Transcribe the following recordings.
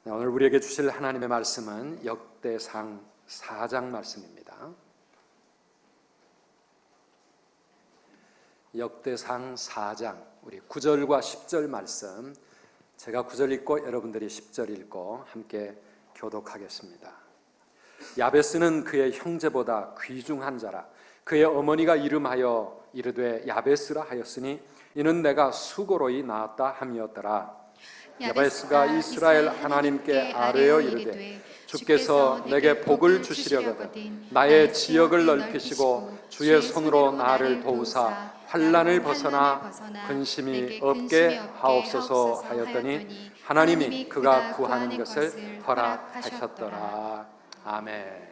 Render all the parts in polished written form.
오늘 우리에게 주실 하나님의 말씀은 역대상 4장 말씀입니다. 역대상 4장 우리 9절과 10절 말씀, 제가 9절 읽고 여러분들이 10절 읽고 함께 교독하겠습니다. 야베스는 그의 형제보다 귀중한 자라. 그의 어머니가 이름하여 이르되 야베스라 하였으니 이는 내가 수고로이 낳았다 함이었더라. 야베스가 이스라엘 하나님께 아뢰어 이르되 주께서 내게 복을 주시려거든 나의 지역을 넓히시고 주의 손으로 나를 도우사 환난을 벗어나 근심이 없게 하옵소서 하였더니 하나님이 그가 구하는 것을 허락하셨더라. 아멘.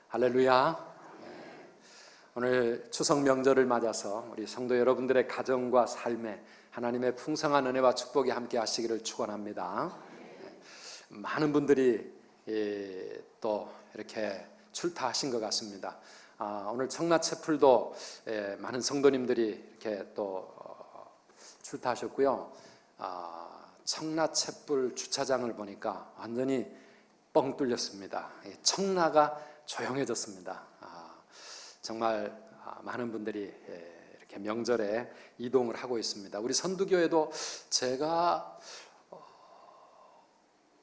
할렐루야. 오늘 추석 명절을 맞아서 우리 성도 여러분들의 가정과 삶에 하나님의 풍성한 은혜와 축복이 함께 하시기를 축원합니다. 많은 분들이 또 이렇게 출타하신 것 같습니다. 오늘 청라채풀도 많은 성도님들이 이렇게 또 출타하셨고요. 청라채풀 주차장을 보니까 완전히 뻥 뚫렸습니다. 청라가 조용해졌습니다. 정말 많은 분들이 이렇게 명절에 이동을 하고 있습니다. 우리 선두교회도 제가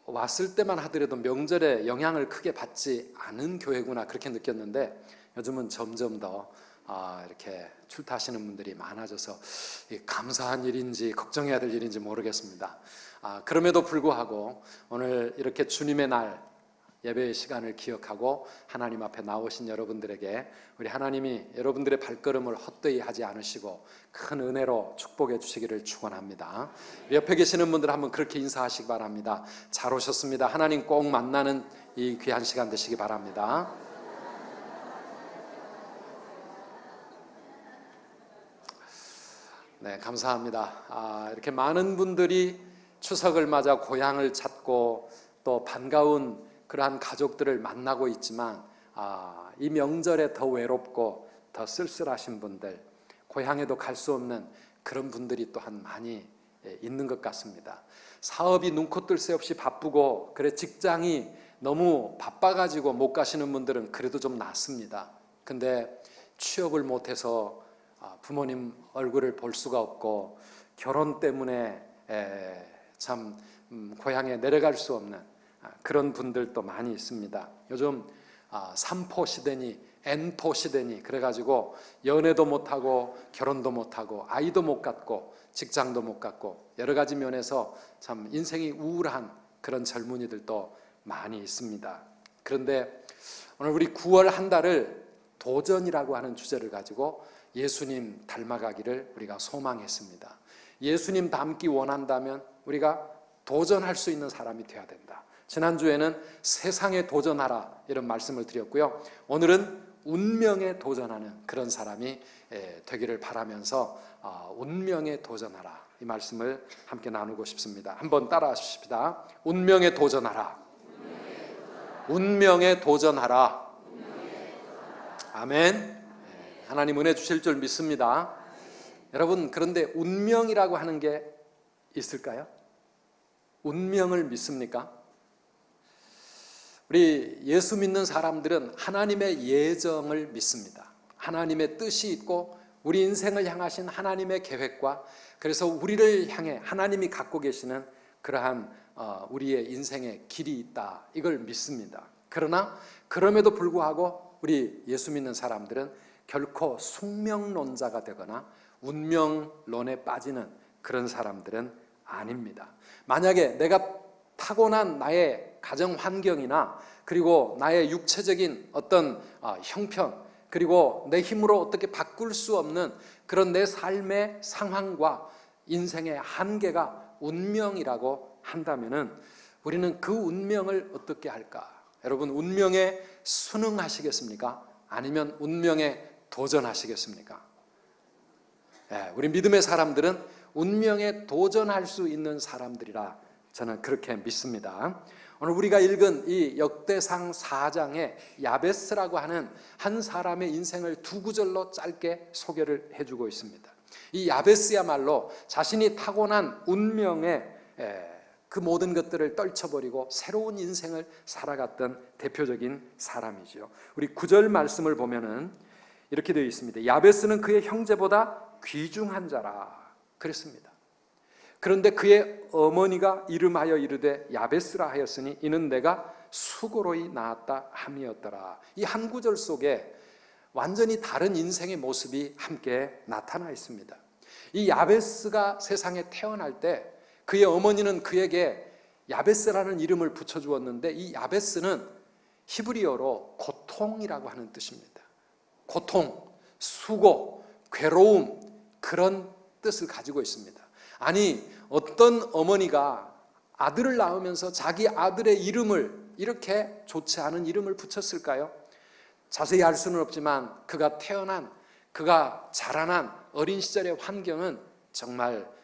왔을 때만 하더라도 명절에 영향을 크게 받지 않은 교회구나 그렇게 느꼈는데 요즘은 점점 더 이렇게 출타하시는 분들이 많아져서 감사한 일인지 걱정해야 될 일인지 모르겠습니다. 그럼에도 불구하고 오늘 이렇게 주님의 날 예배의 시간을 기억하고 하나님 앞에 나오신 여러분들에게 우리 하나님이 여러분들의 발걸음을 헛되이 하지 않으시고 큰 은혜로 축복해 주시기를 축원합니다. 옆에 계시는 분들 한번 그렇게 인사하시기 바랍니다. 잘 오셨습니다. 하나님 꼭 만나는 이 귀한 시간 되시기 바랍니다. 네, 감사합니다. 이렇게 많은 분들이 추석을 맞아 고향을 찾고 또 반가운 그러한 가족들을 만나고 있지만 이 명절에 더 외롭고 더 쓸쓸하신 분들, 고향에도 갈 수 없는 그런 분들이 또한 많이 있는 것 같습니다. 사업이 눈코 뜰 새 없이 바쁘고 그래 직장이 너무 바빠가지고 못 가시는 분들은 그래도 좀 낫습니다. 근데 취업을 못해서 부모님 얼굴을 볼 수가 없고 결혼 때문에 참 고향에 내려갈 수 없는 그런 분들도 많이 있습니다. 요즘 3포 시대니 N포 시대니 그래가지고 연애도 못하고 결혼도 못하고 아이도 못 갖고 직장도 못 갖고 여러 가지 면에서 참 인생이 우울한 그런 젊은이들도 많이 있습니다. 그런데 오늘 우리 9월 한 달을 도전이라고 하는 주제를 가지고 예수님 닮아가기를 우리가 소망했습니다. 예수님 닮기 원한다면 우리가 도전할 수 있는 사람이 되어야 된다. 지난주에는 세상에 도전하라 이런 말씀을 드렸고요. 오늘은 운명에 도전하는 그런 사람이 되기를 바라면서 운명에 도전하라 이 말씀을 함께 나누고 싶습니다. 한번 따라 하십시다. 운명에 도전하라. 운명에 도전하라. 아멘. 하나님 은혜 주실 줄 믿습니다. 여러분, 그런데 운명이라고 하는 게 있을까요? 운명을 믿습니까? 우리 예수 믿는 사람들은 하나님의 예정을 믿습니다. 하나님의 뜻이 있고 우리 인생을 향하신 하나님의 계획과 그래서 우리를 향해 하나님이 갖고 계시는 그러한 우리의 인생의 길이 있다 이걸 믿습니다. 그러나 그럼에도 불구하고 우리 예수 믿는 사람들은 결코 숙명론자가 되거나 운명론에 빠지는 그런 사람들은 아닙니다. 만약에 내가 타고난 나의 가정 환경이나 그리고 나의 육체적인 어떤 형편 그리고 내 힘으로 어떻게 바꿀 수 없는 그런 내 삶의 상황과 인생의 한계가 운명이라고 한다면은 우리는 그 운명을 어떻게 할까? 여러분, 운명에 순응하시겠습니까? 아니면 운명에 도전하시겠습니까? 우리 믿음의 사람들은 운명에 도전할 수 있는 사람들이라 저는 그렇게 믿습니다. 오늘 우리가 읽은 이 역대상 4장에 야베스라고 하는 한 사람의 인생을 두 구절로 짧게 소개를 해주고 있습니다. 이 야베스야말로 자신이 타고난 운명의 그 모든 것들을 떨쳐버리고 새로운 인생을 살아갔던 대표적인 사람이죠. 우리 9절 말씀을 보면은 이렇게 되어 있습니다. 야베스는 그의 형제보다 귀중한 자라 그랬습니다. 그런데 그의 어머니가 이름하여 이르되 야베스라 하였으니 이는 내가 수고로이 낳았다 함이었더라. 이 한 구절 속에 완전히 다른 인생의 모습이 함께 나타나 있습니다. 이 야베스가 세상에 태어날 때 그의 어머니는 그에게 야베스라는 이름을 붙여주었는데, 이 야베스는 히브리어로 고통이라고 하는 뜻입니다. 고통, 수고, 괴로움, 그런 뜻을 가지고 있습니다. 아니, 어떤 어머니가 아들을 낳으면서 자기 아들의 이름을 이렇게 좋지 않은 이름을 붙였을까요? 자세히 알 수는 없지만 그가 태어난, 그가 자라난 어린 시절의 환경은 정말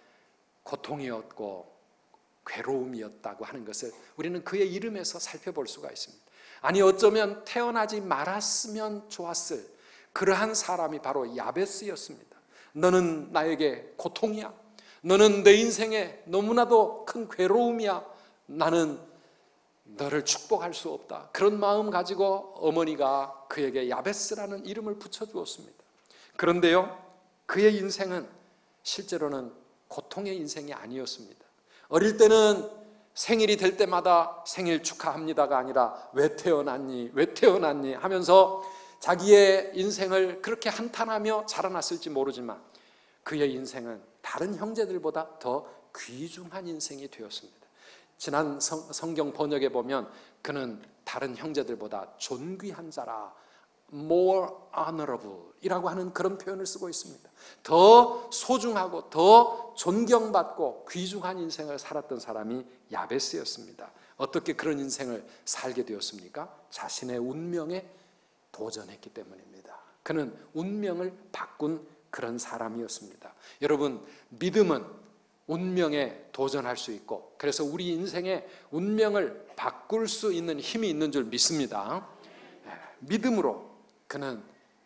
고통이었고 괴로움이었다고 하는 것을 우리는 그의 이름에서 살펴볼 수가 있습니다. 아니, 어쩌면 태어나지 말았으면 좋았을 그러한 사람이 바로 야베스였습니다. 너는 나에게 고통이야. 너는 내 인생에 너무나도 큰 괴로움이야. 나는 너를 축복할 수 없다. 그런 마음 가지고 어머니가 그에게 야베스라는 이름을 붙여주었습니다. 그런데요, 그의 인생은 실제로는 고통의 인생이 아니었습니다. 어릴 때는 생일이 될 때마다 생일 축하합니다가 아니라 왜 태어났니? 왜 태어났니? 하면서 자기의 인생을 그렇게 한탄하며 자라났을지 모르지만 그의 인생은 다른 형제들보다 더 귀중한 인생이 되었습니다. 지난 성경 번역에 보면 그는 다른 형제들보다 존귀한 자라, more honorable 이라고 하는 그런 표현을 쓰고 있습니다. 더 소중하고 더 존경받고 귀중한 인생을 살았던 사람이 야베스였습니다. 어떻게 그런 인생을 살게 되었습니까? 자신의 운명에 도전했기 때문입니다. 그는 운명을 바꾼 그런 사람이었습니다. 여러분, 믿음은 운명에 도전할 수 있고, 그래서 우리 인생의 운명을 바꿀 수 있는 힘이 있는 줄 믿습니다. 믿음으로 그는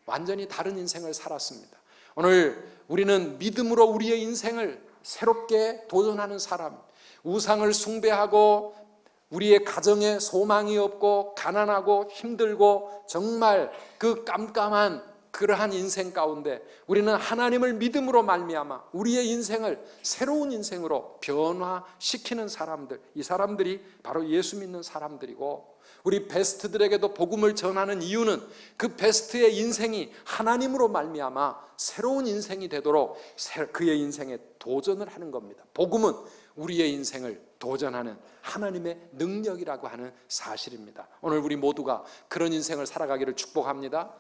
완전히 다른 인생을 살았습니다. 오늘 우리는 믿음으로 우리의 인생을 새롭게 도전하는 사람, 우상을 숭배하고 우리의 가정에 소망이 없고 가난하고 힘들고 정말 그 깜깜한 그러한 인생 가운데 우리는 하나님을 믿음으로 말미암아 우리의 인생을 새로운 인생으로 변화시키는 사람들, 이 사람들이 바로 예수 믿는 사람들이고, 우리 베스트들에게도 복음을 전하는 이유는 그 베스트의 인생이 하나님으로 말미암아 새로운 인생이 되도록 그의 인생에 도전을 하는 겁니다. 복음은 우리의 인생을 도전하는 하나님의 능력이라고 하는 사실입니다. 오늘 우리 모두가 그런 인생을 살아가기를 축복합니다.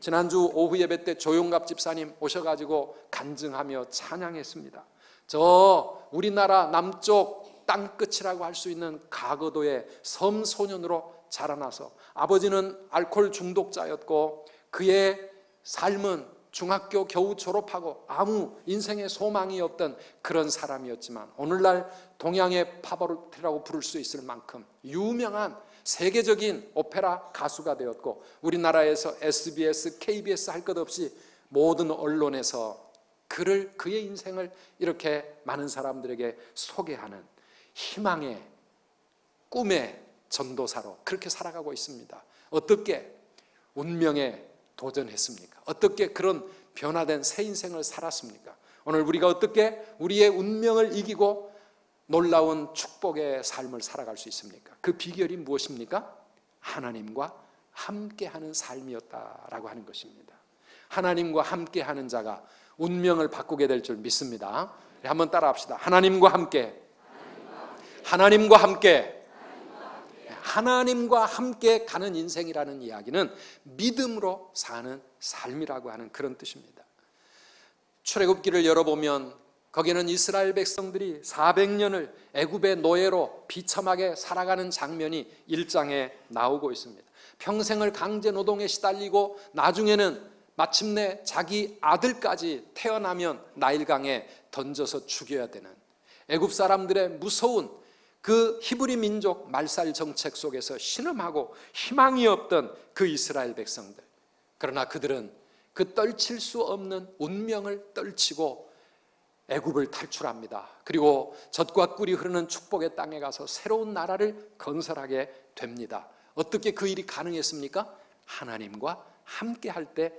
지난주 오후 예배 때 조용갑 집사님 오셔가지고 간증하며 찬양했습니다. 저 우리나라 남쪽 땅끝이라고 할 수 있는 가거도의 섬 소년으로 자라나서 아버지는 알코올 중독자였고 그의 삶은 중학교 겨우 졸업하고 아무 인생의 소망이 없던 그런 사람이었지만 오늘날 동양의 파바로티라고 부를 수 있을 만큼 유명한 세계적인 오페라 가수가 되었고, 우리나라에서 SBS, KBS 할 것 없이 모든 언론에서 그의 인생을 이렇게 많은 사람들에게 소개하는 희망의 꿈의 전도사로 그렇게 살아가고 있습니다. 어떻게 운명에 도전했습니까? 어떻게 그런 변화된 새 인생을 살았습니까? 오늘 우리가 어떻게 우리의 운명을 이기고 놀라운 축복의 삶을 살아갈 수 있습니까? 그 비결이 무엇입니까? 하나님과 함께하는 삶이었다라고 하는 것입니다. 하나님과 함께하는 자가 운명을 바꾸게 될 줄 믿습니다. 한번 따라합시다. 하나님과 함께, 하나님과 함께, 하나님과 함께 가는 인생이라는 이야기는 믿음으로 사는 삶이라고 하는 그런 뜻입니다. 출애굽기를 열어보면 거기는 이스라엘 백성들이 400년을 애굽의 노예로 비참하게 살아가는 장면이 1장에 나오고 있습니다. 평생을 강제 노동에 시달리고 나중에는 마침내 자기 아들까지 태어나면 나일강에 던져서 죽여야 되는 애굽 사람들의 무서운 그 히브리 민족 말살 정책 속에서 신음하고 희망이 없던 그 이스라엘 백성들, 그러나 그들은 그 떨칠 수 없는 운명을 떨치고 애굽을 탈출합니다. 그리고 젖과 꿀이 흐르는 축복의 땅에 가서 새로운 나라를 건설하게 됩니다. 어떻게 그 일이 가능했습니까? 하나님과 함께 할 때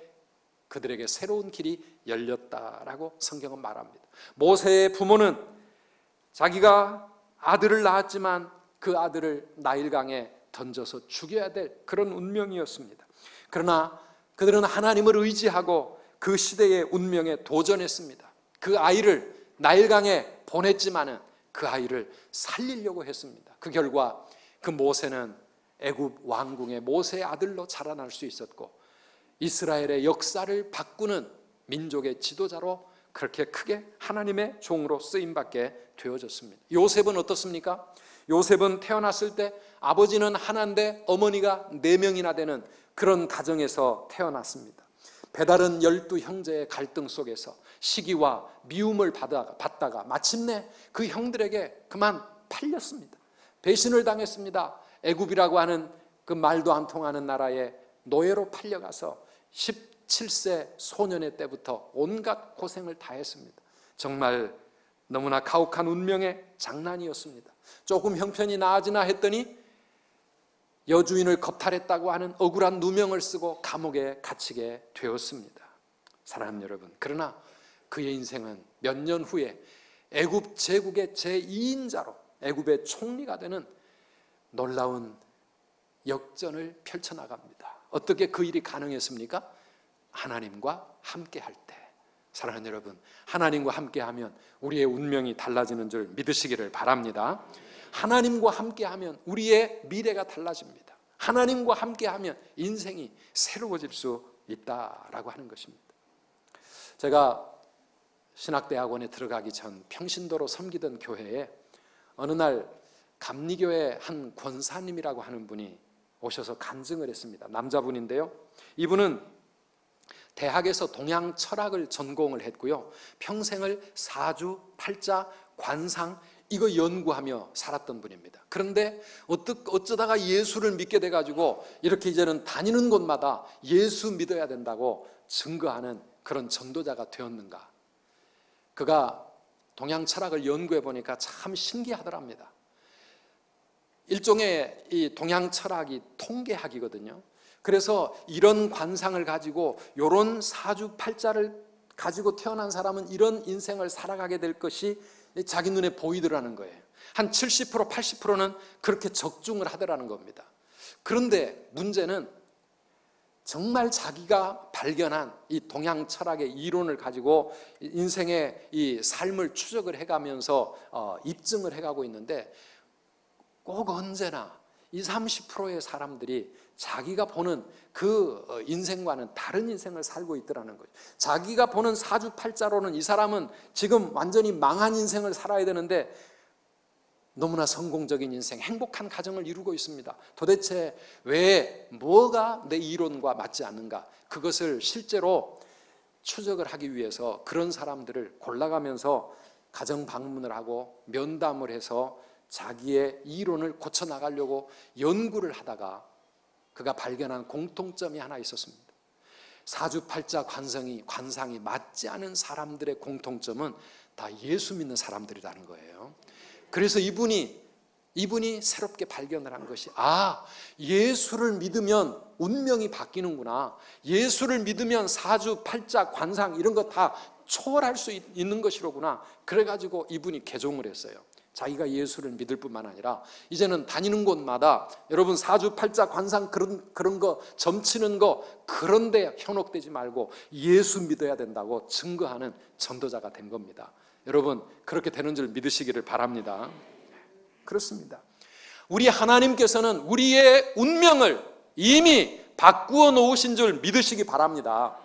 그들에게 새로운 길이 열렸다라고 성경은 말합니다. 모세의 부모는 자기가 아들을 낳았지만 그 아들을 나일강에 던져서 죽여야 될 그런 운명이었습니다. 그러나 그들은 하나님을 의지하고 그 시대의 운명에 도전했습니다. 그 아이를 나일강에 보냈지만은 그 아이를 살리려고 했습니다. 그 결과 그 모세는 애굽 왕궁의 모세의 아들로 자라날 수 있었고 이스라엘의 역사를 바꾸는 민족의 지도자로 그렇게 크게 하나님의 종으로 쓰임받게 되어졌습니다. 요셉은 어떻습니까? 요셉은 태어났을 때 아버지는 하나인데 어머니가 4명이나 되는 그런 가정에서 태어났습니다. 배다른 12형제의 갈등 속에서 시기와 미움을 받다가 마침내 그 형들에게 그만 팔렸습니다. 배신을 당했습니다. 애굽이라고 하는 그 말도 안 통하는 나라에 노예로 팔려가서 17세 소년의 때부터 온갖 고생을 다 했습니다. 정말 너무나 가혹한 운명의 장난이었습니다. 조금 형편이 나아지나 했더니 여주인을 겁탈했다고 하는 억울한 누명을 쓰고 감옥에 갇히게 되었습니다. 사랑하는 여러분, 그러나 그의 인생은 몇 년 후에 애굽 제국의 제2인자로 애굽의 총리가 되는 놀라운 역전을 펼쳐나갑니다. 어떻게 그 일이 가능했습니까? 하나님과 함께할 때. 사랑하는 여러분, 하나님과 함께하면 우리의 운명이 달라지는 줄 믿으시기를 바랍니다. 하나님과 함께하면 우리의 미래가 달라집니다. 하나님과 함께하면 인생이 새로워질 수 있다라고 하는 것입니다. 제가 신학대학원에 들어가기 전 평신도로 섬기던 교회에 어느 날 감리교회 한 권사님이라고 하는 분이 오셔서 간증을 했습니다. 남자분인데요, 이분은 대학에서 동양 철학을 전공을 했고요, 평생을 사주, 팔자, 관상 이거 연구하며 살았던 분입니다. 그런데 어쩌다가 예수를 믿게 돼가지고 이렇게 이제는 다니는 곳마다 예수 믿어야 된다고 증거하는 그런 전도자가 되었는가. 그가 동양 철학을 연구해 보니까 참 신기하더랍니다. 일종의 이 동양 철학이 통계학이거든요. 그래서 이런 관상을 가지고 이런 사주팔자를 가지고 태어난 사람은 이런 인생을 살아가게 될 것이 자기 눈에 보이더라는 거예요. 한 70%, 80%는 그렇게 적중을 하더라는 겁니다. 그런데 문제는 정말 자기가 발견한 이 동양 철학의 이론을 가지고 인생의 이 삶을 추적을 해가면서 입증을 해가고 있는데 꼭 언제나 20, 30%의 사람들이 자기가 보는 그 인생과는 다른 인생을 살고 있더라는 거죠. 자기가 보는 사주팔자로는 이 사람은 지금 완전히 망한 인생을 살아야 되는데 너무나 성공적인 인생, 행복한 가정을 이루고 있습니다. 도대체 왜 뭐가 내 이론과 맞지 않는가? 그것을 실제로 추적을 하기 위해서 그런 사람들을 골라가면서 가정 방문을 하고 면담을 해서 자기의 이론을 고쳐나가려고 연구를 하다가 그가 발견한 공통점이 하나 있었습니다. 사주팔자 관상이 맞지 않은 사람들의 공통점은 다 예수 믿는 사람들이라는 거예요. 그래서 이분이 새롭게 발견을 한 것이 예수를 믿으면 운명이 바뀌는구나. 예수를 믿으면 사주팔자 관상 이런 거 다 초월할 수 있는 것이로구나. 그래가지고 이분이 개종을 했어요. 자기가 예수를 믿을 뿐만 아니라 이제는 다니는 곳마다 여러분 사주팔자 관상 그런 거 점치는 거 그런 데 현혹되지 말고 예수 믿어야 된다고 증거하는 전도자가 된 겁니다. 여러분 그렇게 되는 줄 믿으시기를 바랍니다. 그렇습니다. 우리 하나님께서는 우리의 운명을 이미 바꾸어 놓으신 줄 믿으시기 바랍니다.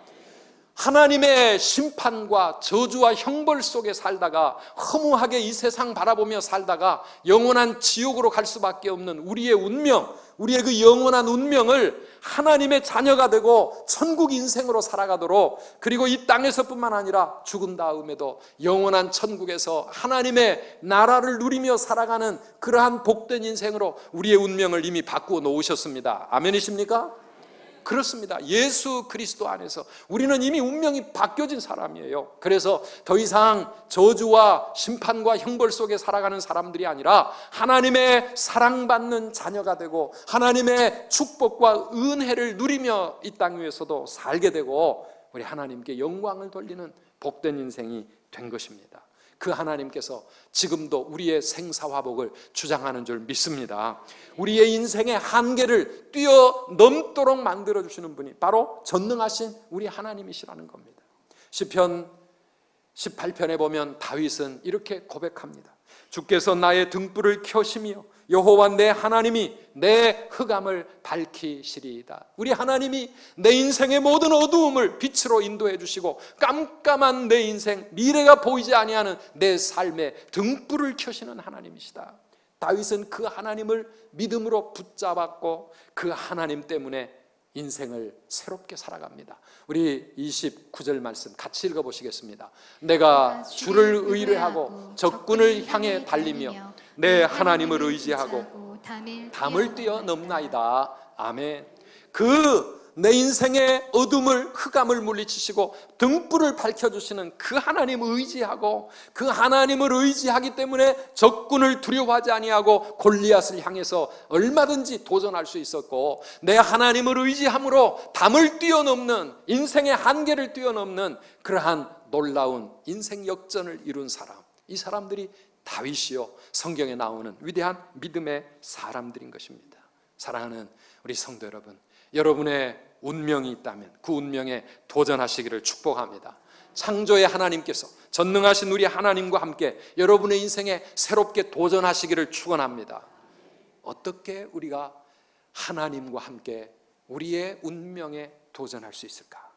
하나님의 심판과 저주와 형벌 속에 살다가 허무하게 이 세상 바라보며 살다가 영원한 지옥으로 갈 수밖에 없는 우리의 운명, 우리의 그 영원한 운명을 하나님의 자녀가 되고 천국 인생으로 살아가도록, 그리고 이 땅에서뿐만 아니라 죽은 다음에도 영원한 천국에서 하나님의 나라를 누리며 살아가는 그러한 복된 인생으로 우리의 운명을 이미 바꾸어 놓으셨습니다. 아멘이십니까? 그렇습니다. 예수 그리스도 안에서 우리는 이미 운명이 바뀌어진 사람이에요. 그래서 더 이상 저주와 심판과 형벌 속에 살아가는 사람들이 아니라 하나님의 사랑받는 자녀가 되고 하나님의 축복과 은혜를 누리며 이 땅 위에서도 살게 되고 우리 하나님께 영광을 돌리는 복된 인생이 된 것입니다. 그 하나님께서 지금도 우리의 생사화복을 주장하는 줄 믿습니다. 우리의 인생의 한계를 뛰어넘도록 만들어주시는 분이 바로 전능하신 우리 하나님이시라는 겁니다. 시편 18편에 보면 다윗은 이렇게 고백합니다. 주께서 나의 등불을 켜시며 여호와 내 하나님이 내 흑암을 밝히시리이다. 우리 하나님이 내 인생의 모든 어두움을 빛으로 인도해 주시고 깜깜한 내 인생, 미래가 보이지 아니하는 내 삶에 등불을 켜시는 하나님이시다. 다윗은 그 하나님을 믿음으로 붙잡았고 그 하나님 때문에 인생을 새롭게 살아갑니다. 우리 29절 말씀 같이 읽어보시겠습니다. 내가 주를 의뢰하고 적군을 향해 달리며 내 하나님을 의지하고 담을 뛰어넘나이다. 아멘. 내 인생의 어둠을 흑암을 물리치시고 등불을 밝혀주시는 그 하나님을 의지하고 그 하나님을 의지하기 때문에 적군을 두려워하지 아니하고 골리앗을 향해서 얼마든지 도전할 수 있었고 내 하나님을 의지함으로 담을 뛰어넘는 인생의 한계를 뛰어넘는 그러한 놀라운 인생 역전을 이룬 사람, 이 사람들이 다윗이요 성경에 나오는 위대한 믿음의 사람들인 것입니다. 사랑하는 우리 성도 여러분, 여러분의 운명이 있다면 그 운명에 도전하시기를 축복합니다. 창조의 하나님께서 전능하신 우리 하나님과 함께 여러분의 인생에 새롭게 도전하시기를 축원합니다. 어떻게 우리가 하나님과 함께 우리의 운명에 도전할 수 있을까?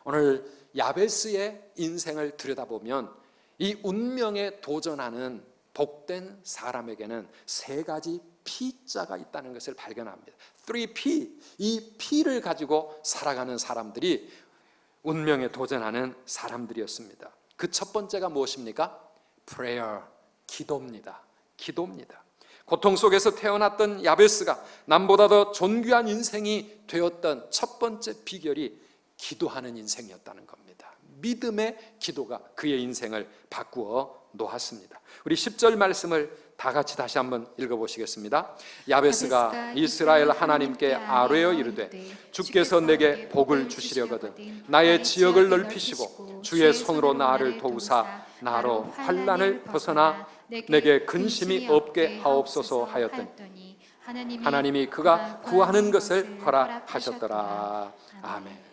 오늘 야베스의 인생을 들여다보면 이 운명에 도전하는 복된 사람에게는 세 가지 P자가 있다는 것을 발견합니다. 3P, 이 P를 가지고 살아가는 사람들이 운명에 도전하는 사람들이었습니다. 그 첫 번째가 무엇입니까? Prayer, 기도입니다. 기도입니다. 고통 속에서 태어났던 야베스가 남보다 더 존귀한 인생이 되었던 첫 번째 비결이 기도하는 인생이었다는 겁니다. 믿음의 기도가 그의 인생을 바꾸어 놓았습니다. 우리 10절 말씀을 다 같이 다시 한번 읽어보시겠습니다. 야베스가 이스라엘 하나님께 아뢰어 이르되 주께서 내게 복을 주시려거든 나의 지역을 넓히시고 주의 손으로 나를 도우사 나로 환난을 벗어나 내게 근심이 없게 하옵소서 하였더니 하나님이 그가 구하는 것을 허락하셨더라. 아멘.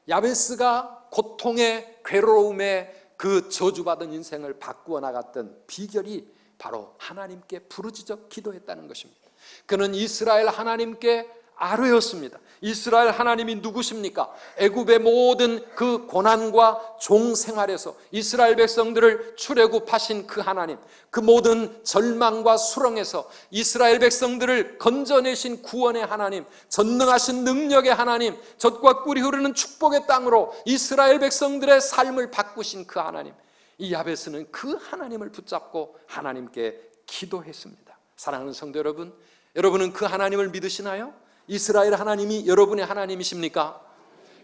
야베스가 고통의 괴로움에 그 저주받은 인생을 바꾸어 나갔던 비결이 바로 하나님께 부르짖어 기도했다는 것입니다. 그는 이스라엘 하나님께 아뢰었습니다. 이스라엘 하나님이 누구십니까? 애굽의 모든 그 고난과 종 생활에서 이스라엘 백성들을 출애굽하신 그 하나님, 그 모든 절망과 수렁에서 이스라엘 백성들을 건져내신 구원의 하나님, 전능하신 능력의 하나님, 젖과 꿀이 흐르는 축복의 땅으로 이스라엘 백성들의 삶을 바꾸신 그 하나님, 이 야베스는 그 하나님을 붙잡고 하나님께 기도했습니다. 사랑하는 성도 여러분, 여러분은 그 하나님을 믿으시나요? 이스라엘 하나님이 여러분의 하나님이십니까?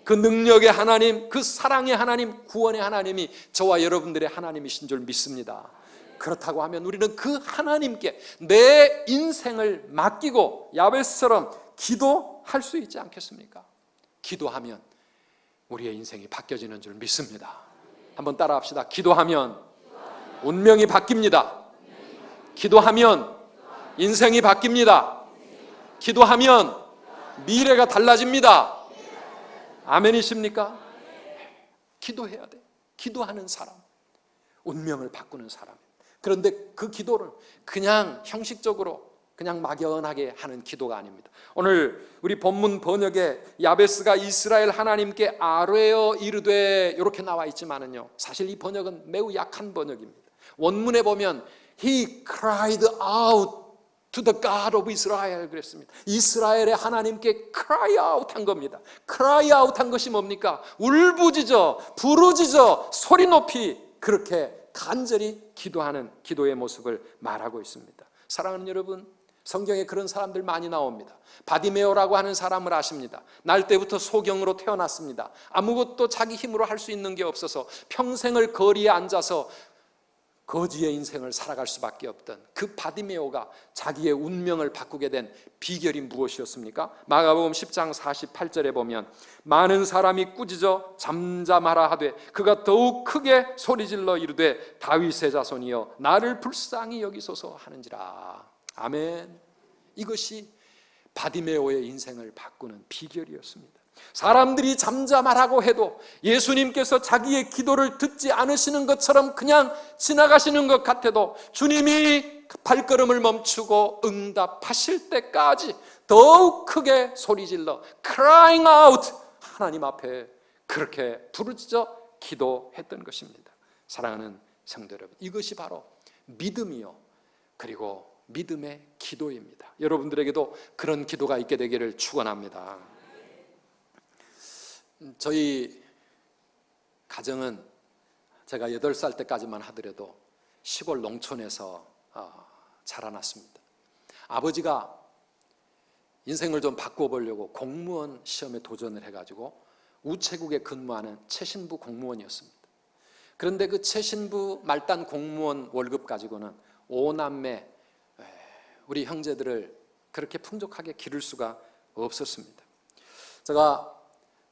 그 능력의 하나님, 그 사랑의 하나님, 구원의 하나님이 저와 여러분들의 하나님이신 줄 믿습니다. 그렇다고 하면 우리는 그 하나님께 내 인생을 맡기고 야베스처럼 기도할 수 있지 않겠습니까? 기도하면 우리의 인생이 바뀌어지는 줄 믿습니다. 한번 따라합시다. 기도하면 운명이 바뀝니다. 기도하면 인생이 바뀝니다. 기도하면 미래가 달라집니다. 아멘이십니까? 기도해야 돼. 기도하는 사람, 운명을 바꾸는 사람. 그런데 그 기도를 그냥 형식적으로 그냥 막연하게 하는 기도가 아닙니다. 오늘 우리 본문 번역에 야베스가 이스라엘 하나님께 아뢰어 이르되 이렇게 나와 있지만은요, 사실 이 번역은 매우 약한 번역입니다. 원문에 보면 He cried out to the God of Israel 그랬습니다. 이스라엘의 하나님께 cry out 한 겁니다. cry out 한 것이 뭡니까? 울부짖어, 부르짖어, 소리 높이 그렇게 간절히 기도하는 기도의 모습을 말하고 있습니다. 사랑하는 여러분, 성경에 그런 사람들 많이 나옵니다. 바디메오라고 하는 사람을 아십니다. 날 때부터 소경으로 태어났습니다. 아무것도 자기 힘으로 할 수 있는 게 없어서 평생을 거리에 앉아서 거지의 인생을 살아갈 수밖에 없던 그 바디메오가 자기의 운명을 바꾸게 된 비결이 무엇이었습니까? 마가복음 10장 48절에 보면 많은 사람이 꾸짖어 잠잠하라 하되 그가 더욱 크게 소리질러 이르되 다윗의 자손이여 나를 불쌍히 여기소서 하는지라. 아멘. 이것이 바디메오의 인생을 바꾸는 비결이었습니다. 사람들이 잠잠하라고 해도 예수님께서 자기의 기도를 듣지 않으시는 것처럼 그냥 지나가시는 것 같아도 주님이 발걸음을 멈추고 응답하실 때까지 더욱 크게 소리질러 crying out 하나님 앞에 그렇게 부르짖어 기도했던 것입니다. 사랑하는 성도 여러분, 이것이 바로 믿음이요 그리고 믿음의 기도입니다. 여러분들에게도 그런 기도가 있게 되기를 축원합니다. 저희 가정은 제가 8살 때까지만 하더라도 시골 농촌에서 자라났습니다. 아버지가 인생을 좀 바꿔보려고 공무원 시험에 도전을 해가지고 우체국에 근무하는 최신부 공무원이었습니다. 그런데 그 최신부 말단 공무원 월급 가지고는 5남매 우리 형제들을 그렇게 풍족하게 기를 수가 없었습니다. 제가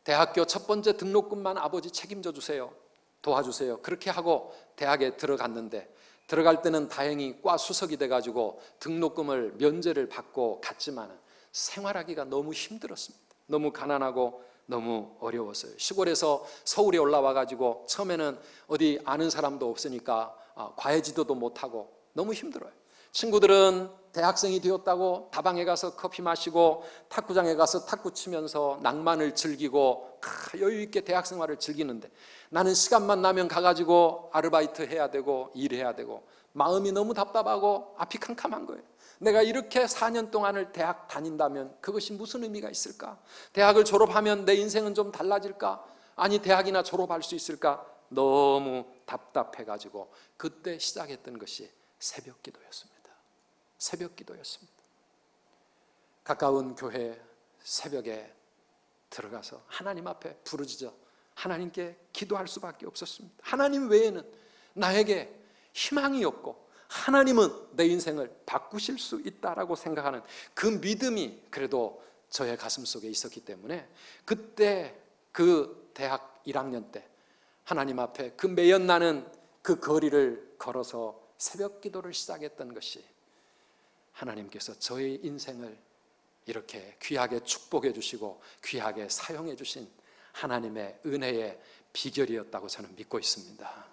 대학교 첫 번째 등록금만 아버지 책임져 주세요, 도와주세요 그렇게 하고 대학에 들어갔는데 들어갈 때는 다행히 과 수석이 돼가지고 등록금을 면제를 받고 갔지만 생활하기가 너무 힘들었습니다. 너무 가난하고 너무 어려웠어요. 시골에서 서울에 올라와가지고 처음에는 어디 아는 사람도 없으니까 과외지도도 못하고 너무 힘들어요. 친구들은 대학생이 되었다고 다방에 가서 커피 마시고 탁구장에 가서 탁구 치면서 낭만을 즐기고 여유 있게 대학 생활을 즐기는데 나는 시간만 나면 가가지고 아르바이트 해야 되고 일해야 되고 마음이 너무 답답하고 앞이 캄캄한 거예요. 내가 이렇게 4년 동안을 대학 다닌다면 그것이 무슨 의미가 있을까? 대학을 졸업하면 내 인생은 좀 달라질까? 아니 대학이나 졸업할 수 있을까? 너무 답답해가지고 그때 시작했던 것이 새벽 기도였습니다. 새벽 기도였습니다. 가까운 교회 새벽에 들어가서 하나님 앞에 부르짖어 하나님께 기도할 수밖에 없었습니다. 하나님 외에는 나에게 희망이 없고 하나님은 내 인생을 바꾸실 수 있다라고 생각하는 그 믿음이 그래도 저의 가슴 속에 있었기 때문에 그때 그 대학 1학년 때 하나님 앞에 그 매연나는 그 거리를 걸어서 새벽 기도를 시작했던 것이 하나님께서 저의 인생을 이렇게 귀하게 축복해 주시고 귀하게 사용해 주신 하나님의 은혜의 비결이었다고 저는 믿고 있습니다.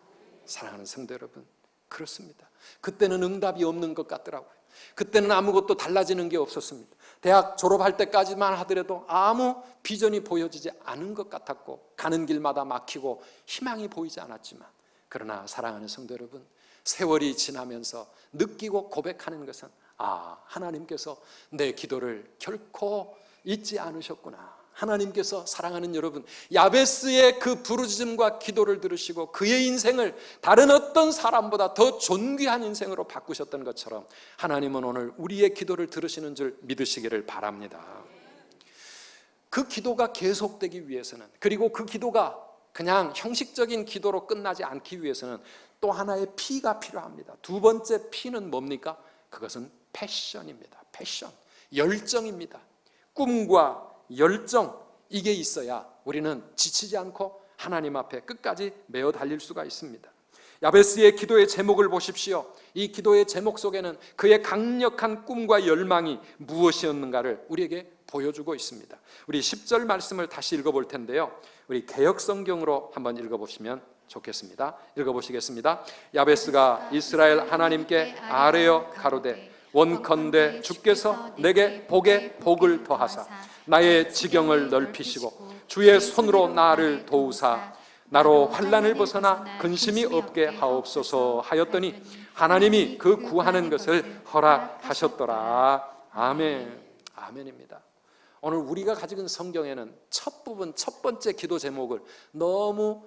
사랑하는 성도 여러분, 그렇습니다. 그때는 응답이 없는 것 같더라고요. 그때는 아무것도 달라지는 게 없었습니다. 대학 졸업할 때까지만 하더라도 아무 비전이 보여지지 않은 것 같았고 가는 길마다 막히고 희망이 보이지 않았지만 그러나 사랑하는 성도 여러분, 세월이 지나면서 느끼고 고백하는 것은 하나님께서 내 기도를 결코 잊지 않으셨구나. 하나님께서 사랑하는 여러분, 야베스의 그 부르짖음과 기도를 들으시고 그의 인생을 다른 어떤 사람보다 더 존귀한 인생으로 바꾸셨던 것처럼 하나님은 오늘 우리의 기도를 들으시는 줄 믿으시기를 바랍니다. 그 기도가 계속되기 위해서는, 그리고 그 기도가 그냥 형식적인 기도로 끝나지 않기 위해서는 또 하나의 P가 필요합니다. 두 번째 P는 뭡니까? 그것은 패션입니다. 패션, 열정입니다. 꿈과 열정, 이게 있어야 우리는 지치지 않고 하나님 앞에 끝까지 메어 달릴 수가 있습니다. 야베스의 기도의 제목을 보십시오. 이 기도의 제목 속에는 그의 강력한 꿈과 열망이 무엇이었는가를 우리에게 보여주고 있습니다. 우리 10절 말씀을 다시 읽어볼 텐데요, 우리 개역성경으로 한번 읽어보시면 좋겠습니다. 읽어보시겠습니다. 야베스가 이스라엘 하나님께 아뢰어 가로되 원컨대 주께서 내게 복에 복을 더하사 나의 지경을 넓히시고 주의 손으로 나를 도우사 나로 환난을 벗어나 근심이 없게 하옵소서 하였더니 하나님이 그 구하는 것을 허락하셨더라. 아멘. 아멘입니다. 오늘 우리가 가지고 있는 성경에는 첫 부분, 첫 번째 기도 제목을 너무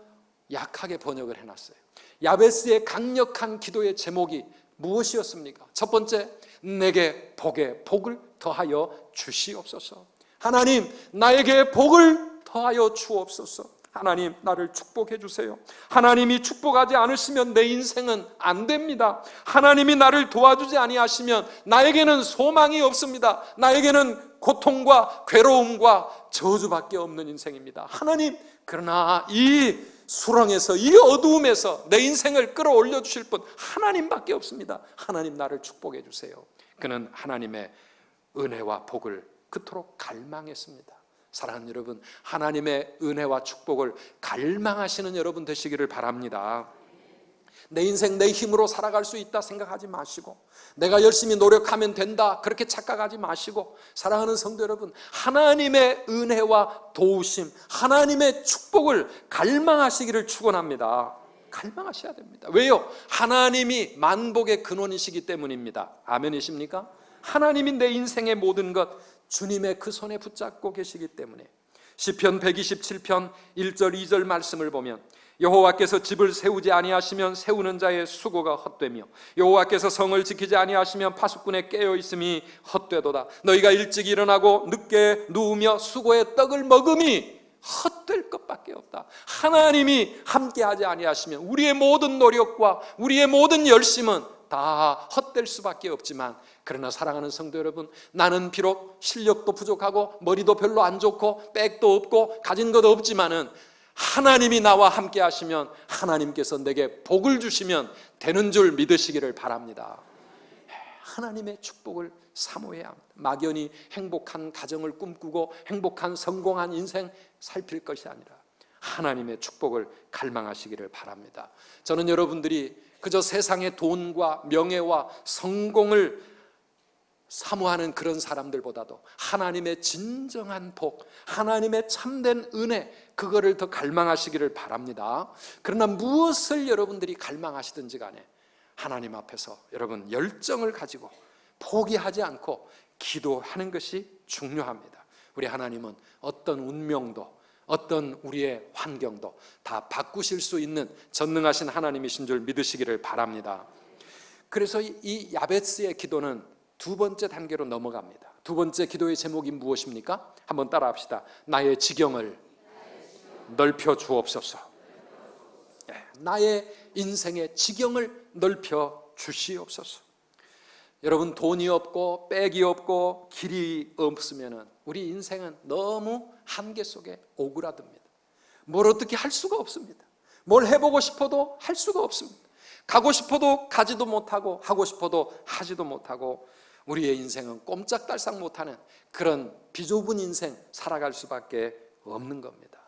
약하게 번역을 해놨어요. 야베스의 강력한 기도의 제목이 무엇이었습니까? 첫 번째, 내게 복을 더하여 주시옵소서. 하나님, 나에게 복을 더하여 주옵소서. 하나님, 나를 축복해 주세요. 하나님이 축복하지 않으시면 내 인생은 안 됩니다. 하나님이 나를 도와주지 아니하시면 나에게는 소망이 없습니다. 나에게는 고통과 괴로움과 저주밖에 없는 인생입니다. 하나님, 그러나 이 수렁에서, 이 어두움에서 내 인생을 끌어올려 주실 분 하나님밖에 없습니다. 하나님, 나를 축복해 주세요. 그는 하나님의 은혜와 복을 그토록 갈망했습니다. 사랑하는 여러분, 하나님의 은혜와 축복을 갈망하시는 여러분 되시기를 바랍니다. 내 인생 내 힘으로 살아갈 수 있다 생각하지 마시고, 내가 열심히 노력하면 된다 그렇게 착각하지 마시고, 사랑하는 성도 여러분, 하나님의 은혜와 도우심, 하나님의 축복을 갈망하시기를 축원합니다. 갈망하셔야 됩니다. 왜요? 하나님이 만복의 근원이시기 때문입니다. 아멘이십니까? 하나님이 내 인생의 모든 것, 주님의 그 손에 붙잡고 계시기 때문에. 시편 127편 1절 2절 말씀을 보면, 여호와께서 집을 세우지 아니하시면 세우는 자의 수고가 헛되며 여호와께서 성을 지키지 아니하시면 파수꾼의 깨어있음이 헛되도다. 너희가 일찍 일어나고 늦게 누우며 수고의 떡을 먹음이 헛될 것밖에 없다. 하나님이 함께하지 아니하시면 우리의 모든 노력과 우리의 모든 열심은 다 헛될 수밖에 없지만, 그러나 사랑하는 성도 여러분, 나는 비록 실력도 부족하고 머리도 별로 안 좋고 백도 없고 가진 것도 없지만은 하나님이 나와 함께 하시면 하나님께서 내게 복을 주시면 되는 줄 믿으시기를 바랍니다. 하나님의 축복을 사모해야 합니다. 막연히 행복한 가정을 꿈꾸고 행복한 성공한 인생 살필 것이 아니라 하나님의 축복을 갈망하시기를 바랍니다. 저는 여러분들이 그저 세상의 돈과 명예와 성공을 사모하는 그런 사람들보다도 하나님의 진정한 복, 하나님의 참된 은혜, 그거를 더 갈망하시기를 바랍니다. 그러나 무엇을 여러분들이 갈망하시든지 간에 하나님 앞에서 여러분 열정을 가지고 포기하지 않고 기도하는 것이 중요합니다. 우리 하나님은 어떤 운명도, 어떤 우리의 환경도 다 바꾸실 수 있는 전능하신 하나님이신 줄 믿으시기를 바랍니다. 그래서 이 야베스의 기도는 두 번째 단계로 넘어갑니다. 두 번째 기도의 제목이 무엇입니까? 한번 따라합시다. 나의 지경을 넓혀 주옵소서. 나의 인생의 지경을 넓혀 주시옵소서. 여러분, 돈이 없고 백이 없고 길이 없으면 우리 인생은 너무 한계 속에 오그라듭니다. 뭘 어떻게 할 수가 없습니다. 뭘 해보고 싶어도 할 수가 없습니다. 가고 싶어도 가지도 못하고 하고 싶어도 하지도 못하고 우리의 인생은 꼼짝달싹 못하는 그런 비좁은 인생 살아갈 수밖에 없는 겁니다.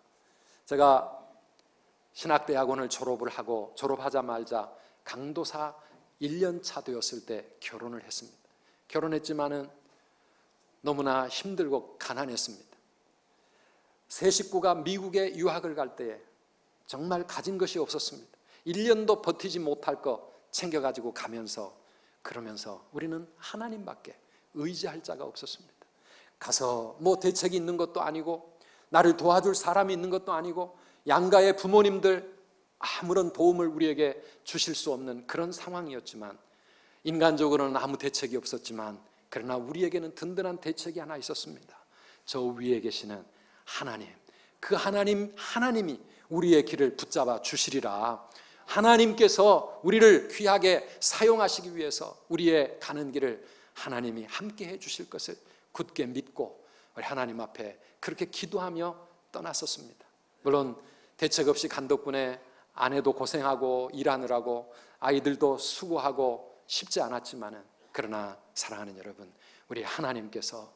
제가 신학대학원을 졸업을 하고 졸업하자마자 강도사 1년 차 되었을 때 결혼을 했습니다. 결혼했지만은 너무나 힘들고 가난했습니다. 세 식구가 미국에 유학을 갈 때에 정말 가진 것이 없었습니다. 1년도 버티지 못할 거 챙겨가지고 가면서, 그러면서 우리는 하나님밖에 의지할 자가 없었습니다. 가서 뭐 대책이 있는 것도 아니고 나를 도와줄 사람이 있는 것도 아니고 양가의 부모님들 아무런 도움을 우리에게 주실 수 없는 그런 상황이었지만, 인간적으로는 아무 대책이 없었지만 그러나 우리에게는 든든한 대책이 하나 있었습니다. 저 위에 계시는 하나님, 그 하나님이 우리의 길을 붙잡아 주시리라. 하나님께서 우리를 귀하게 사용하시기 위해서 우리의 가는 길을 하나님이 함께 해 주실 것을 굳게 믿고 우리 하나님 앞에 그렇게 기도하며 떠났었습니다. 물론 대책 없이 간 덕분에 아내도 고생하고 일하느라고 아이들도 수고하고 쉽지 않았지만은, 그러나 사랑하는 여러분, 우리 하나님께서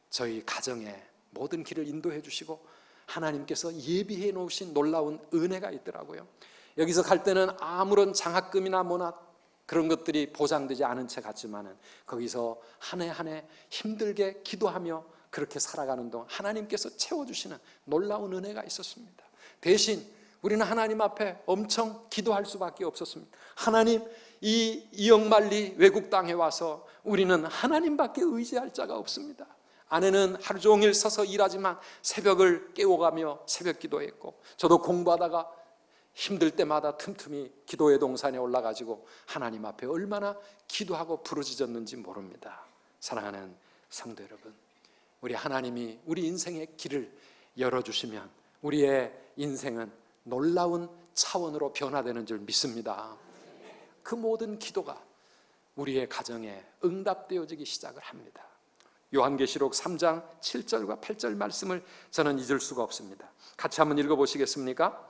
저희 가정에 모든 길을 인도해 주시고 하나님께서 예비해 놓으신 놀라운 은혜가 있더라고요. 여기서 갈 때는 아무런 장학금이나 뭐나 그런 것들이 보장되지 않은 채 갔지만은 거기서 한 해 한 해 힘들게 기도하며 그렇게 살아가는 동안 하나님께서 채워주시는 놀라운 은혜가 있었습니다. 대신 우리는 하나님 앞에 엄청 기도할 수밖에 없었습니다. 하나님, 이 이영만리 외국 땅에 와서 우리는 하나님밖에 의지할 자가 없습니다. 아내는 하루 종일 서서 일하지만 새벽을 깨워가며 새벽 기도했고, 저도 공부하다가 힘들 때마다 틈틈이 기도의 동산에 올라가지고 하나님 앞에 얼마나 기도하고 부르짖었는지 모릅니다. 사랑하는 성도 여러분, 우리 하나님이 우리 인생의 길을 열어주시면 우리의 인생은 놀라운 차원으로 변화되는 줄 믿습니다. 그 모든 기도가 우리의 가정에 응답되어지기 시작을 합니다. 요한계시록 3장 7절과 8절 말씀을 저는 잊을 수가 없습니다. 같이 한번 읽어보시겠습니까?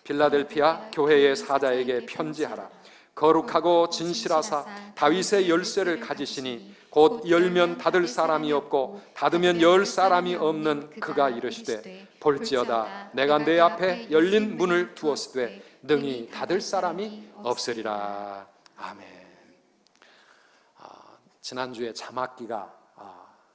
빌라델피아 교회의 사자에게 편지하라. 거룩하고 진실하사 다윗의 열쇠를 가지시니 곧 열면 닫을 사람이 없고 닫으면 열 사람이 없는 그가 이르시되 볼지어다 내가 내 앞에 열린 문을 두었으되 능히 닫을 사람이 없으리라. 아멘. 지난주에 자막기가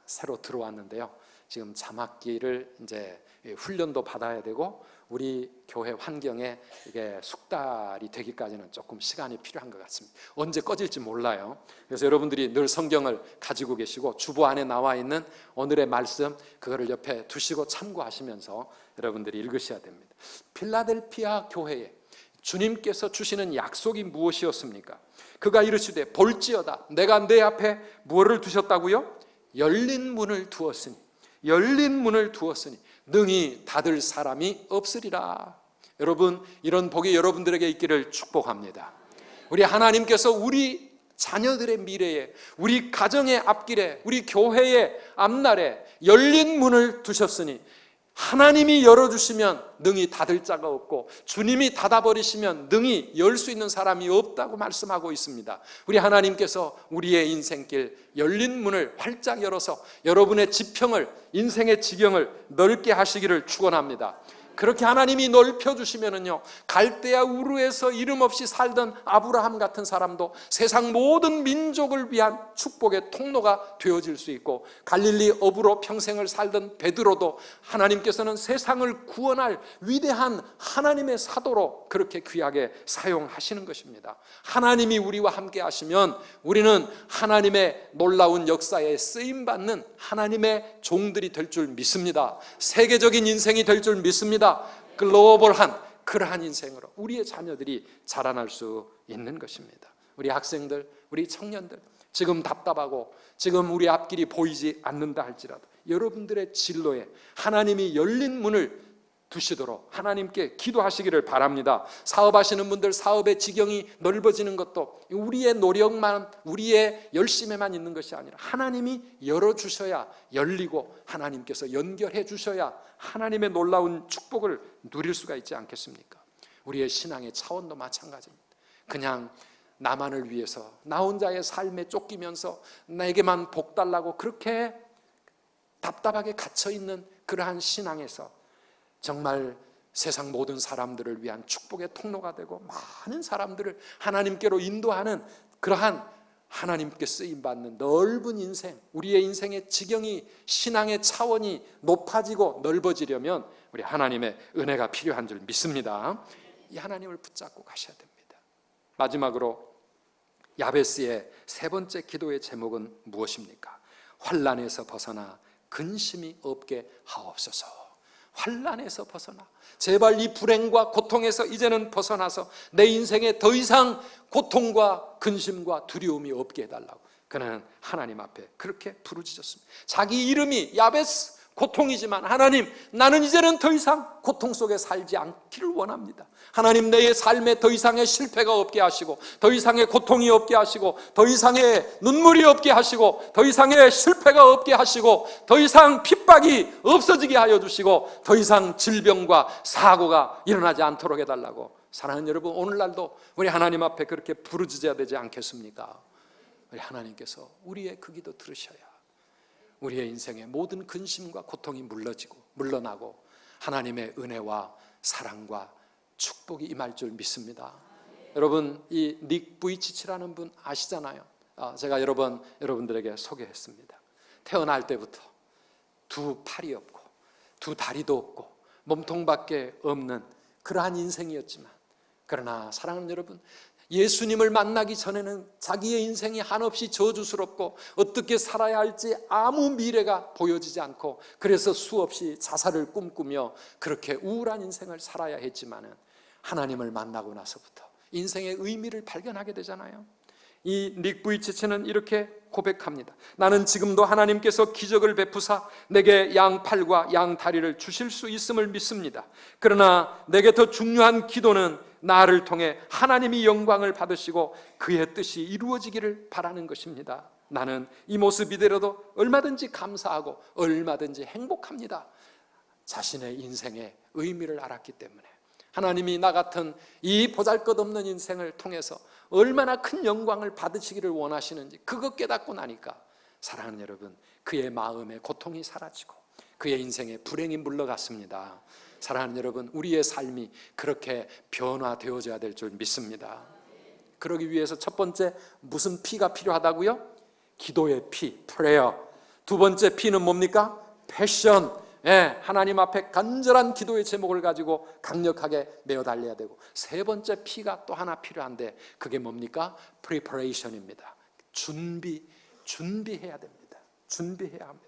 새로 들어왔는데요. 지금 자막기를 이제 훈련도 받아야 되고 우리 교회 환경에 이게 숙달이 되기까지는 조금 시간이 필요한 것 같습니다. 언제 꺼질지 몰라요. 그래서 여러분들이 늘 성경을 가지고 계시고 주보 안에 나와 있는 오늘의 말씀 그거를 옆에 두시고 참고하시면서 여러분들이 읽으셔야 됩니다. 필라델피아 교회에 주님께서 주시는 약속이 무엇이었습니까? 그가 이르시되 볼지어다 내가 내 앞에 무엇을 두셨다고요? 열린 문을 두었으니 능히 닫을 사람이 없으리라. 여러분, 이런 복이 여러분들에게 있기를 축복합니다. 우리 하나님께서 우리 자녀들의 미래에, 우리 가정의 앞길에, 우리 교회의 앞날에 열린 문을 두셨으니 하나님이 열어주시면 능히 닫을 자가 없고 주님이 닫아버리시면 능히 열 수 있는 사람이 없다고 말씀하고 있습니다. 우리 하나님께서 우리의 인생길 열린 문을 활짝 열어서 여러분의 지평을, 인생의 지경을 넓게 하시기를 축원합니다. 그렇게 하나님이 넓혀주시면은요, 갈대아 우르에서 이름 없이 살던 아브라함 같은 사람도 세상 모든 민족을 위한 축복의 통로가 되어질 수 있고, 갈릴리 어부로 평생을 살던 베드로도 하나님께서는 세상을 구원할 위대한 하나님의 사도로 그렇게 귀하게 사용하시는 것입니다. 하나님이 우리와 함께 하시면 우리는 하나님의 놀라운 역사에 쓰임받는 하나님의 종들이 될 줄 믿습니다. 세계적인 인생이 될 줄 믿습니다. 글로벌한 그러한 인생으로 우리의 자녀들이 자라날 수 있는 것입니다. 우리 학생들, 우리 청년들, 지금 답답하고 지금 우리 앞길이 보이지 않는다 할지라도 여러분들의 진로에 하나님이 열린 문을 두시도록 하나님께 기도하시기를 바랍니다. 사업하시는 분들, 사업의 지경이 넓어지는 것도 우리의 노력만, 우리의 열심에만 있는 것이 아니라 하나님이 열어주셔야 열리고 하나님께서 연결해 주셔야 하나님의 놀라운 축복을 누릴 수가 있지 않겠습니까? 우리의 신앙의 차원도 마찬가지입니다. 그냥 나만을 위해서 나 혼자의 삶에 쫓기면서 나에게만 복 달라고 그렇게 답답하게 갇혀있는 그러한 신앙에서 정말 세상 모든 사람들을 위한 축복의 통로가 되고 많은 사람들을 하나님께로 인도하는 그러한 하나님께 쓰임받는 넓은 인생, 우리의 인생의 지경이, 신앙의 차원이 높아지고 넓어지려면 우리 하나님의 은혜가 필요한 줄 믿습니다. 이 하나님을 붙잡고 가셔야 됩니다. 마지막으로 야베스의 세 번째 기도의 제목은 무엇입니까? 환난에서 벗어나 근심이 없게 하옵소서. 환난에서 벗어나, 제발 이 불행과 고통에서 이제는 벗어나서 내 인생에 더 이상 고통과 근심과 두려움이 없게 해달라고 그는 하나님 앞에 그렇게 부르짖었습니다. 자기 이름이 야베스, 고통이지만 하나님, 나는 이제는 더 이상 고통 속에 살지 않기를 원합니다. 하나님, 내 삶에 더 이상의 실패가 없게 하시고 더 이상의 고통이 없게 하시고 더 이상의 눈물이 없게 하시고 더 이상의 실패가 없게 하시고 더 이상 핍박이 없어지게 하여 주시고 더 이상 질병과 사고가 일어나지 않도록 해달라고. 사랑하는 여러분, 오늘날도 우리 하나님 앞에 그렇게 부르짖어야 되지 않겠습니까? 우리 하나님께서 우리의 그 기도 들으셔야 우리의 인생의 모든 근심과 고통이 물러나고 하나님의 은혜와 사랑과 축복이 임할 줄 믿습니다. 여러분, 이 닉 부이치치라는 분 아시잖아요. 제가 여러 번 여러분들에게 소개했습니다. 태어날 때부터 두 팔이 없고 두 다리도 없고 몸통밖에 없는 그러한 인생이었지만, 그러나 사랑하는 여러분, 예수님을 만나기 전에는 자기의 인생이 한없이 저주스럽고 어떻게 살아야 할지 아무 미래가 보여지지 않고 그래서 수없이 자살을 꿈꾸며 그렇게 우울한 인생을 살아야 했지만은 하나님을 만나고 나서부터 인생의 의미를 발견하게 되잖아요. 이 닉 부이치치는 이렇게 고백합니다. 나는 지금도 하나님께서 기적을 베푸사 내게 양팔과 양다리를 주실 수 있음을 믿습니다. 그러나 내게 더 중요한 기도는 나를 통해 하나님이 영광을 받으시고 그의 뜻이 이루어지기를 바라는 것입니다. 나는 이 모습 이대로도 얼마든지 감사하고 얼마든지 행복합니다. 자신의 인생의 의미를 알았기 때문에 하나님이 나 같은 이 보잘것없는 인생을 통해서 얼마나 큰 영광을 받으시기를 원하시는지 그것 깨닫고 나니까 사랑하는 여러분, 그의 마음의 고통이 사라지고 그의 인생에 불행이 물러갔습니다. 사랑하는 여러분, 우리의 삶이 그렇게 변화되어져야 될 줄 믿습니다. 그러기 위해서 첫 번째 무슨 피가 필요하다고요? 기도의 피, prayer. 두 번째 피는 뭡니까? 패션. 하나님 앞에 간절한 기도의 제목을 가지고 강력하게 내어 달려야 되고, 세 번째 피가 또 하나 필요한데 그게 뭡니까? preparation입니다. 준비해야 됩니다. 준비해야 합니다.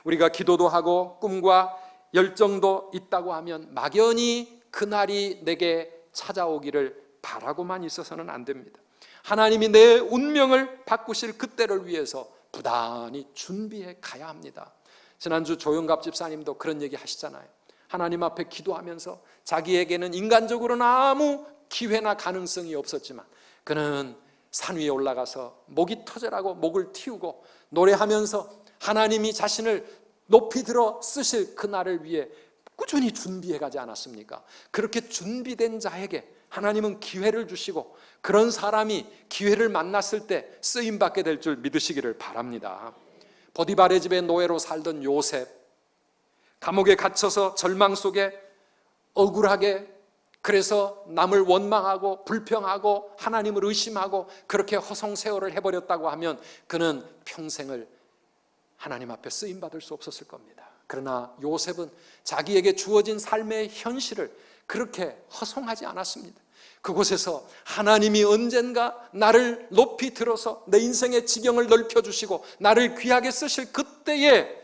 우리가 기도도 하고 꿈과 열정도 있다고 하면 막연히 그날이 내게 찾아오기를 바라고만 있어서는 안 됩니다. 하나님이 내 운명을 바꾸실 그때를 위해서 부단히 준비해 가야 합니다. 지난주 조영갑 집사님도 그런 얘기 하시잖아요. 하나님 앞에 기도하면서 자기에게는 인간적으로는 아무 기회나 가능성이 없었지만 그는 산 위에 올라가서 목이 터져라고 목을 틔우고 노래하면서 하나님이 자신을 높이 들어 쓰실 그날을 위해 꾸준히 준비해 가지 않았습니까? 그렇게 준비된 자에게 하나님은 기회를 주시고 그런 사람이 기회를 만났을 때 쓰임받게 될 줄 믿으시기를 바랍니다. 보디발의 집에 노예로 살던 요셉, 감옥에 갇혀서 절망 속에 억울하게, 그래서 남을 원망하고 불평하고 하나님을 의심하고 그렇게 허송세월을 해버렸다고 하면 그는 평생을 하나님 앞에 쓰임받을 수 없었을 겁니다. 그러나 요셉은 자기에게 주어진 삶의 현실을 그렇게 허송하지 않았습니다. 그곳에서 하나님이 언젠가 나를 높이 들어서 내 인생의 지경을 넓혀주시고 나를 귀하게 쓰실 그때에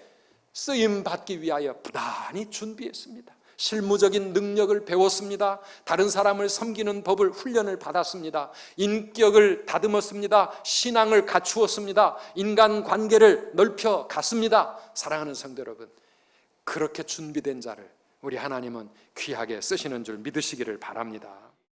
쓰임받기 위하여 부단히 준비했습니다. 실무적인 능력을 배웠습니다. 다른 사람을 섬기는 법을 훈련을 받았습니다. 인격을 다듬었습니다. 신앙을 갖추었습니다. 인간관계를 넓혀갔습니다. 사랑하는 성도 여러분, 그렇게 준비된 자를 우리 하나님은 귀하게 쓰시는 줄 믿으시기를 바랍니다.